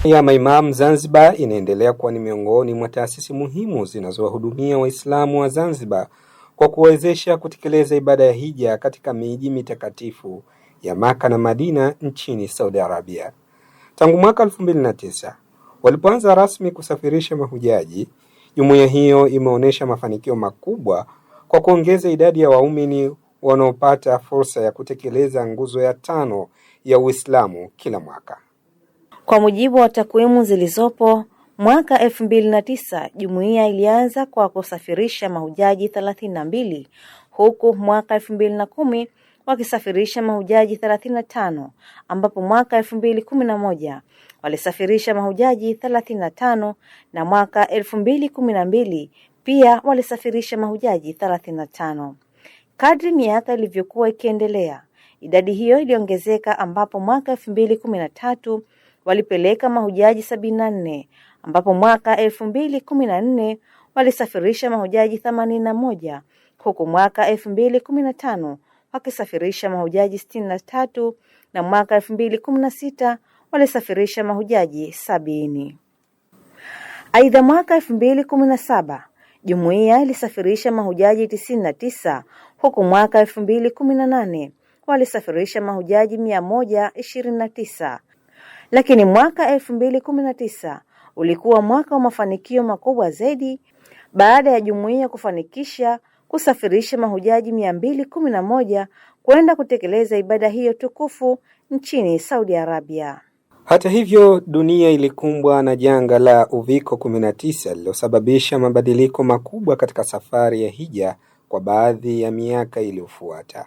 ya Maimamu Zanzibar inaendelea kuwa ni miongoni mwa taasisi muhimu zinazowahudumia Waislamu wa Zanzibar kwa kuwezesha kutekeleza ibada ya hija katika miji mitakatifu ya Maka na Madina nchini Saudi Arabia. Tangu mwaka 2009 walipoanza rasmi kusafirisha mahujaji, jumuiya hiyo imeonyesha mafanikio makubwa kwa kuongeza idadi ya waumini wanaopata fursa ya kutekeleza nguzo ya 5 ya Uislamu kila mwaka. Kwa mujibu wa takwimu zilizopo, mwaka 2009 jumuiya ilianza kwa kusafirisha mahujaji 32, huku mwaka 2010 wakisafirisha mahujaji 35, ambapo mwaka 2011 walisafirisha mahujaji 35 na mwaka 2012 pia walisafirisha mahujaji 35. Kadri miaka ilivyokuwa ikiendelea, idadi hiyo iliongezeka, ambapo mwaka 2013 walipeleka mahujaji 74, ambapo mwaka 2014 walisafirisha mahujaji 81, huku mwaka 2015 wakisafirisha mahujaji 63 na mwaka 2016 walisafirisha mahujaji 70. Aidha, mwaka 2017 jumuiya ilisafirisha mahujaji 99, huku mwaka 2018 walisafirisha mahujaji 129. Lakini mwaka 2019 ulikuwa mwaka wa mafanikio makubwa zaidi baada ya jumuiya kufanikisha kusafirisha mahujaji 211 kwenda kutekeleza ibada hiyo tukufu nchini Saudi Arabia. Hata hivyo, dunia ilikumbwa na janga la Uviko 19 lililosababisha mabadiliko makubwa katika safari ya hija kwa baadhi ya miaka iliyofuata.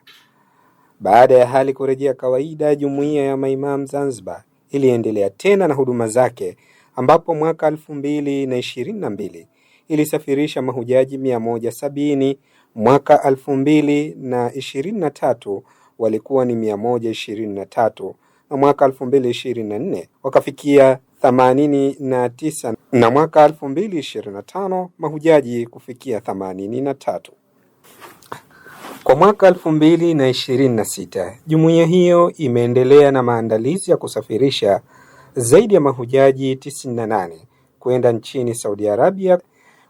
Baada ya hali kurejea kawaida, jumuiya ya Maimamu Zanzibar iliendelea tena na huduma zake, ambapo mwaka 2022 ilisafirisha mahujaji 170, mwaka 2023 walikuwa ni 123, na mwaka 2024 wakafikia 89, na mwaka 2025 mahujaji kufikia 83. Kwa mwaka 2026, jumuiya hiyo imeendelea na maandalizi ya kusafirisha zaidi ya mahujaji 98 kwenda nchini Saudi Arabia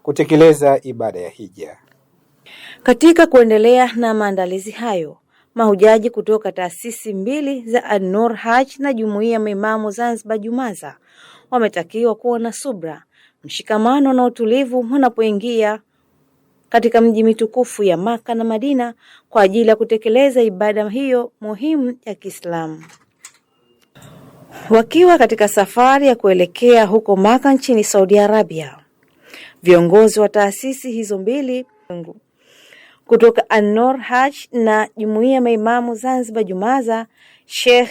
kutekeleza ibada ya hija. Katika kuendelea na maandalizi hayo, mahujaji kutoka taasisi mbili za An-Nur Hajj na jumuiya ya Maimamu Zanzibar Jumaza wametakiwa kuwa na subra, mshikamano na utulivu wanapoingia katika mji mitukufu ya Maka na Madina kwa ajili ya kutekeleza ibada hiyo muhimu ya Kiislamu. Wakiwa katika safari ya kuelekea huko Maka nchini Saudi Arabia, viongozi wa taasisi hizo mbili kutoka An-Nur Hajj na jumuiya ya Maimamu Zanzibar Jumaza, Sheikh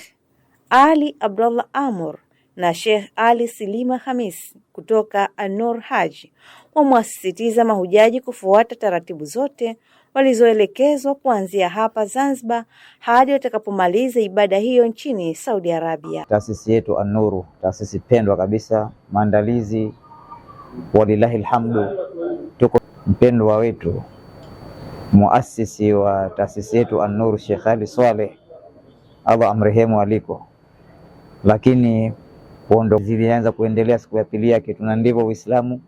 Ali Abdullah Amur na Sheikh Ali Silima Hamis kutoka An-Nur Hajj wamewasisitiza mahujaji kufuata taratibu zote walizoelekezwa kuanzia hapa Zanzibar hadi watakapomaliza ibada hiyo nchini Saudi Arabia. Taasisi yetu An-Nur, taasisi pendwa kabisa, maandalizi walillahi alhamdu. Tuko mpendwa wetu muasisi wa taasisi yetu An-Nur, Sheikh Ali Swaleh, Allah amrehemu aliko, lakini pondo zilianza kuendelea siku ya pili yake. Tuna ndivyo Uislamu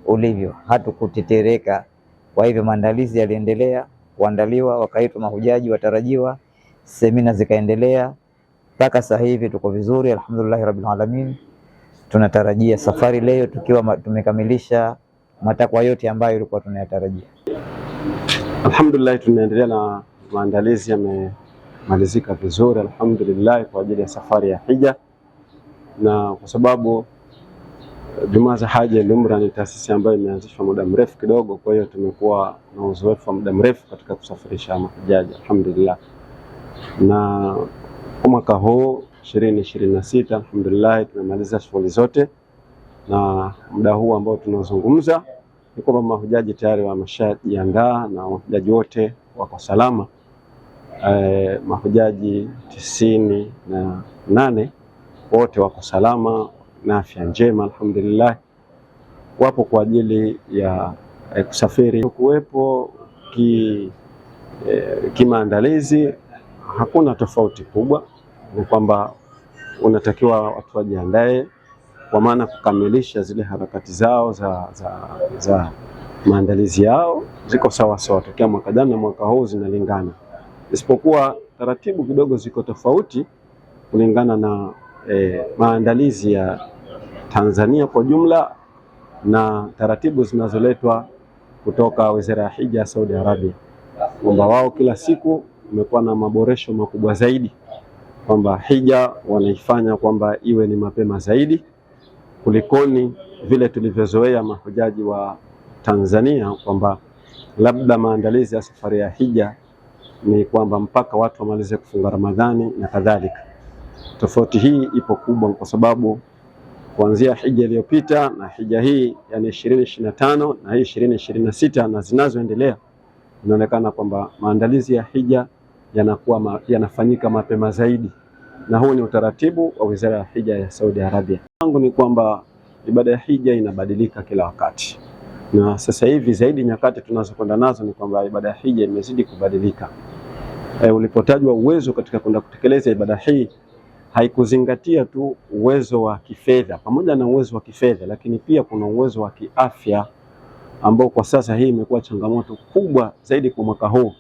ulivyo, hatukutetereka. Kwa hivyo maandalizi yaliendelea kuandaliwa, wakaitwa mahujaji watarajiwa, semina zikaendelea mpaka sasa hivi tuko vizuri, alhamdulillah rabbil alamin. Tunatarajia safari leo tukiwa tumekamilisha matakwa yote ambayo ilikuwa tunayatarajia. Alhamdulillah, tunaendelea na maandalizi yamemalizika vizuri alhamdulillah kwa ajili ya safari ya hija, na kwa sababu Jumaza Haji al-Umra ni taasisi ambayo imeanzishwa muda mrefu kidogo, kwa hiyo tumekuwa na uzoefu wa muda mrefu katika kusafirisha mahujaji alhamdulillah. Na kwa mwaka huu 2026 alhamdulillah tumemaliza shughuli zote, na muda huu ambao tunazungumza ni kwamba mahujaji tayari wameshajiandaa na mahujaji wote wako salama. Mahujaji 98 wote wako salama na afya njema alhamdulillah, wapo kwa ajili ya kusafiri. Kuwepo kimaandalizi hakuna tofauti kubwa, ni kwamba unatakiwa watu wajiandae kwa maana kukamilisha zile harakati zao za maandalizi yao ziko sawa sawa tokea mwaka jana na mwaka huu zinalingana, isipokuwa taratibu kidogo ziko tofauti kulingana na maandalizi ya Tanzania kwa jumla na taratibu zinazoletwa kutoka Wizara ya Hija ya Saudi Arabia, kwamba wao kila siku umekuwa na maboresho makubwa zaidi, kwamba hija wanaifanya kwamba iwe ni mapema zaidi kulikoni vile tulivyozoea mahujaji wa Tanzania, kwamba labda maandalizi ya safari ya hija ni kwamba mpaka watu wamalize kufunga Ramadhani na kadhalika. Tofauti hii ipo kubwa kwa sababu kuanzia hija iliyopita na hija hii yani 2025 na hii 2026 na zinazoendelea, inaonekana kwamba maandalizi ya hija yanafanyika mapema zaidi, na huu ni utaratibu wa Wizara ya Hija ya Saudi Arabia. Wangu ni kwamba ibada ya hija inabadilika kila wakati, na sasa hivi zaidi nyakati tunazokwenda nazo ni kwamba ibada ya hija imezidi kubadilika. Ulipotajwa uwezo katika kwenda kutekeleza ibada hii, haikuzingatia tu uwezo wa kifedha. Pamoja na uwezo wa kifedha, lakini pia kuna uwezo wa kiafya ambao kwa sasa hii imekuwa changamoto kubwa zaidi kwa mwaka huu.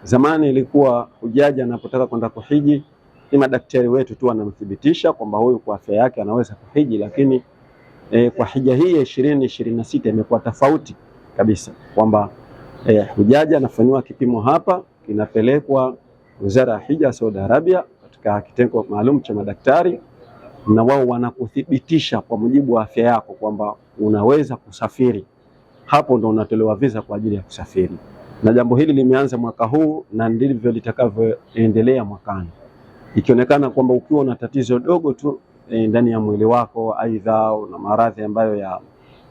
Zamani ilikuwa hujaji anapotaka kwenda kuhiji ni madaktari wetu tu wanamthibitisha kwamba huyu kwa afya yake anaweza kuhiji, lakini kwa hija hii ya 2026 imekuwa tofauti kabisa, kwamba hujaji anafanywa kipimo hapa, kinapelekwa Wizara ya Hija Saudi Arabia katika kitengo maalum cha madaktari, na wao wanakuthibitisha kwa mujibu wa afya yako kwamba unaweza kusafiri. Hapo ndo unatolewa visa kwa ajili ya kusafiri, na jambo hili limeanza mwaka huu na ndivyo litakavyoendelea mwakani. Ikionekana kwamba ukiwa na tatizo dogo tu ndani ya mwili wako, aidha na maradhi ambayo ya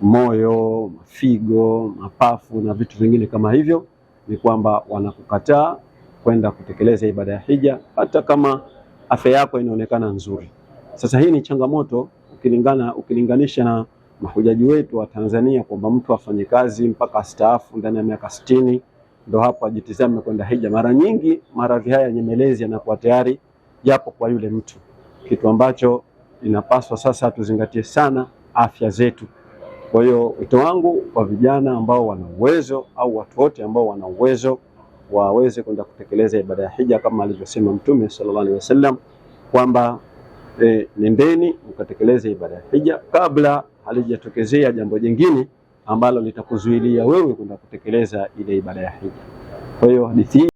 moyo, figo, mapafu na vitu vingine kama hivyo, ni kwamba wanakukataa kwenda kutekeleza ibada ya hija hata kama afya yako inaonekana nzuri. Sasa hii ni changamoto ukilinganisha na mahujaji wetu wa Tanzania, kwamba mtu afanye kazi mpaka staafu ndani ya miaka 60 ndio hapo ajitizame kwenda hija. Mara nyingi maradhi haya nyemelezi yanakuwa tayari yapo kwa yule mtu, kitu ambacho inapaswa sasa tuzingatie sana afya zetu. Kwa hiyo wito wangu kwa vijana ambao wana uwezo au watu wote ambao wana uwezo waweze kwenda kutekeleza ibada ya hija kama alivyosema Mtume sallallahu alaihi wasallam kwamba nendeni mkatekeleze ibada ya hija kabla halijatokezea jambo jingine ambalo litakuzuilia wewe kwenda kutekeleza ile ibada ya hija. Kwa hiyo hadithi,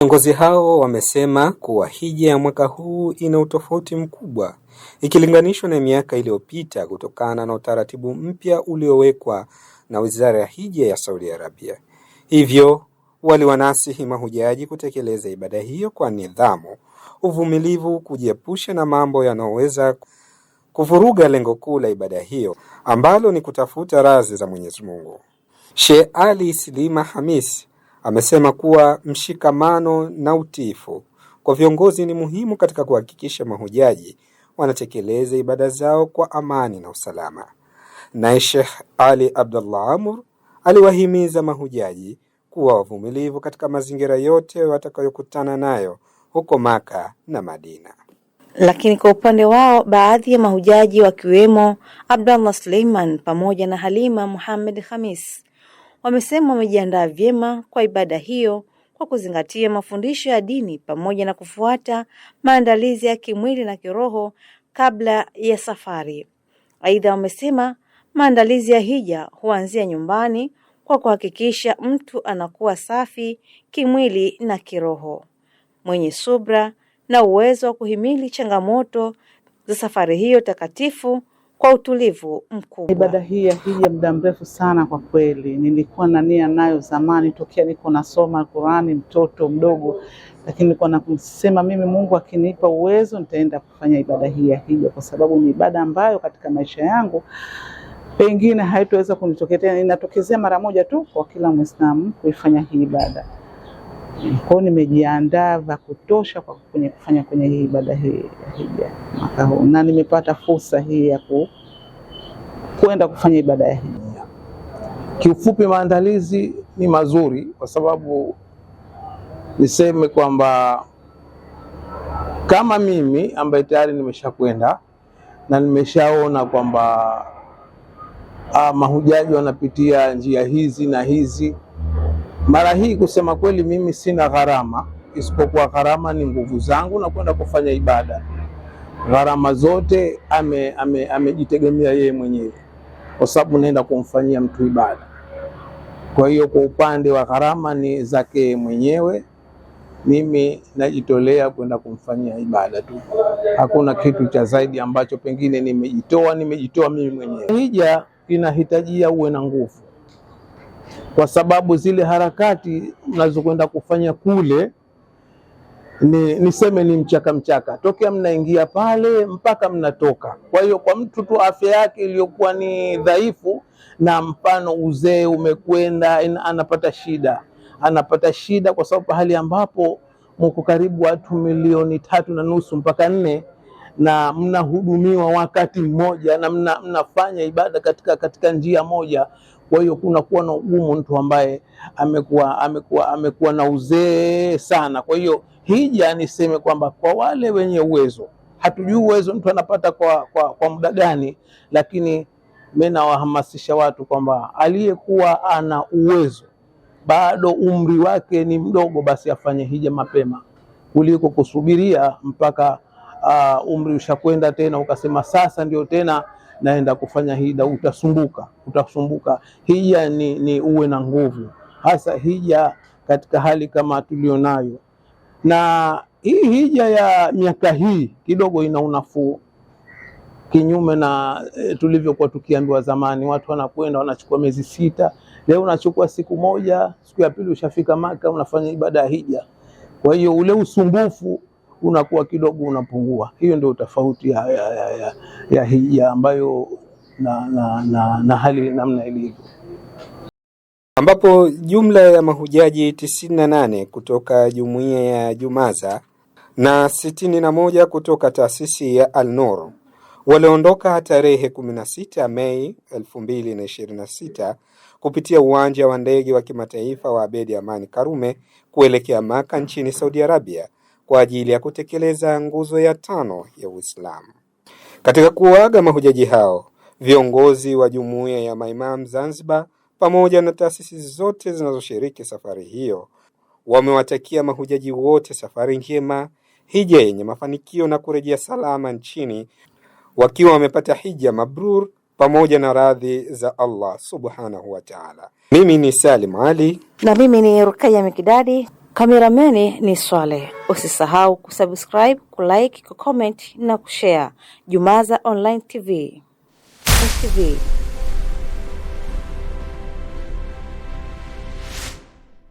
viongozi hao wamesema kuwa hija ya mwaka huu ina utofauti mkubwa ikilinganishwa na miaka iliyopita kutokana na utaratibu mpya uliowekwa na Wizara ya Hija ya Saudi Arabia. Hivyo waliwanasihi mahujaji kutekeleza ibada hiyo kwa nidhamu, uvumilivu, kujiepusha na mambo yanayoweza kuvuruga lengo kuu la ibada hiyo ambalo ni kutafuta radhi za Mwenyezi Mungu. Sheikh Ali Silima Hamis amesema kuwa mshikamano na utiifu kwa viongozi ni muhimu katika kuhakikisha mahujaji wanatekeleza ibada zao kwa amani na usalama. Naye Sheikh Ali Abdullah Amur aliwahimiza mahujaji kuwa wavumilivu katika mazingira yote watakayokutana nayo huko Maka na Madina. Lakini kwa upande wao, baadhi ya mahujaji wakiwemo Abdullah Suleiman pamoja na Halima Muhammad Khamis wamesema wamejiandaa vyema kwa ibada hiyo kwa kuzingatia mafundisho ya dini pamoja na kufuata maandalizi ya kimwili na kiroho kabla ya safari. Aidha, wamesema maandalizi ya hija huanzia nyumbani kwa kuhakikisha mtu anakuwa safi kimwili na kiroho, mwenye subra na uwezo wa kuhimili changamoto za safari hiyo takatifu kwa utulivu mkubwa. Ibada hii ya hija muda mrefu sana kwa kweli. Nilikuwa na nia nayo zamani tokea niko nasoma Qur'ani mtoto mdogo, lakini nilikuwa nakusema mimi Mungu akinipa uwezo nitaenda kufanya ibada hii ya hija, kwa sababu ni ibada ambayo katika maisha yangu pengine haitoweza kunitokea, inatokezea mara moja tu kwa kila Muislamu kuifanya hii ibada. Kwa nimejiandaa vya kutosha kwa kufanya kwenye hii ibada hii ya hija mwaka huu, na nimepata fursa hii ya kwenda kufanya ibada ya hija. Kiufupi, maandalizi ni mazuri, kwa sababu niseme kwamba kama mimi ambaye tayari nimeshakwenda na nimeshaona kwamba mahujaji wanapitia njia hizi na hizi. Mara hii kusema kweli mimi sina gharama, isipokuwa gharama ni nguvu zangu na kwenda kufanya ibada. Gharama zote amejitegemea yeye mwenyewe, kwa sababu naenda kumfanyia mtu ibada. Kwa hiyo kwa upande wa gharama ni zake mwenyewe, mimi najitolea kwenda kumfanyia ibada tu. Hakuna kitu cha zaidi ambacho pengine nimejitoa mimi mwenyewe. Hija inahitajia uwe na nguvu, kwa sababu zile harakati unazokwenda kufanya kule niseme ni mchaka tokea mnaingia pale mpaka mnatoka. Kwa hiyo kwa mtu tu afya yake iliyokuwa ni dhaifu, na mfano uzee umekwenda, anapata shida kwa sababu hali ambapo mko karibu watu 3.5 mpaka 4 na mnahudumiwa wakati mmoja na mnafanya ibada katika njia moja. Kwa hiyo kuna kuwa na ugumu mtu ambaye amekuwa na uzee sana. Kwa hiyo hija niseme kwamba kwa wale wenye uwezo, hatujui uwezo mtu anapata kwa muda gani, lakini mimi nawahamasisha watu kwamba aliyekuwa ana uwezo bado umri wake ni mdogo, basi afanye hija mapema kuliko kusubiria mpaka umri ushakwenda tena ukasema sasa ndio tena naenda kufanya hija. Utasumbuka. Hija ni uwe na nguvu, hasa hija katika hali kama tulionayo. Na hii hija ya miaka hii kidogo ina unafuu, kinyume na tulivyokuwa tukiambiwa zamani. Watu wanakwenda wanachukua miezi 6, leo unachukua siku moja, siku ya pili ushafika Maka unafanya ibada ya hija. Kwa hiyo ule usumbufu unakuwa kidogo unapungua. Hiyo ndio tofauti ya hija ambayo na hali namna ilivyo, ambapo jumla ya mahujaji 98 kutoka jumuiya ya Jumaza na 61 kutoka taasisi ya Al-Nur waliondoka tarehe 16 Mei 2026 kupitia uwanja wa ndege wa kimataifa wa Abeid Amani Karume kuelekea Maka nchini Saudi Arabia kwa ajili ya kutekeleza nguzo ya 5 ya Uislamu. Katika kuaga mahujaji hao, viongozi wa jumuiya ya Maimamu Zanzibar pamoja na taasisi zote zinazoshiriki safari hiyo wamewatakia mahujaji wote safari njema, hija yenye mafanikio na kurejea salama nchini wakiwa wamepata hija mabrur pamoja na radhi za Allah subhanahu wa ta'ala. Mimi ni Salim Ali na mimi ni Rukaya Mikidadi. Kameramani ni Swale. Usisahau kusubscribe, kulike, kucomment na kushare. Jumaza Online TV.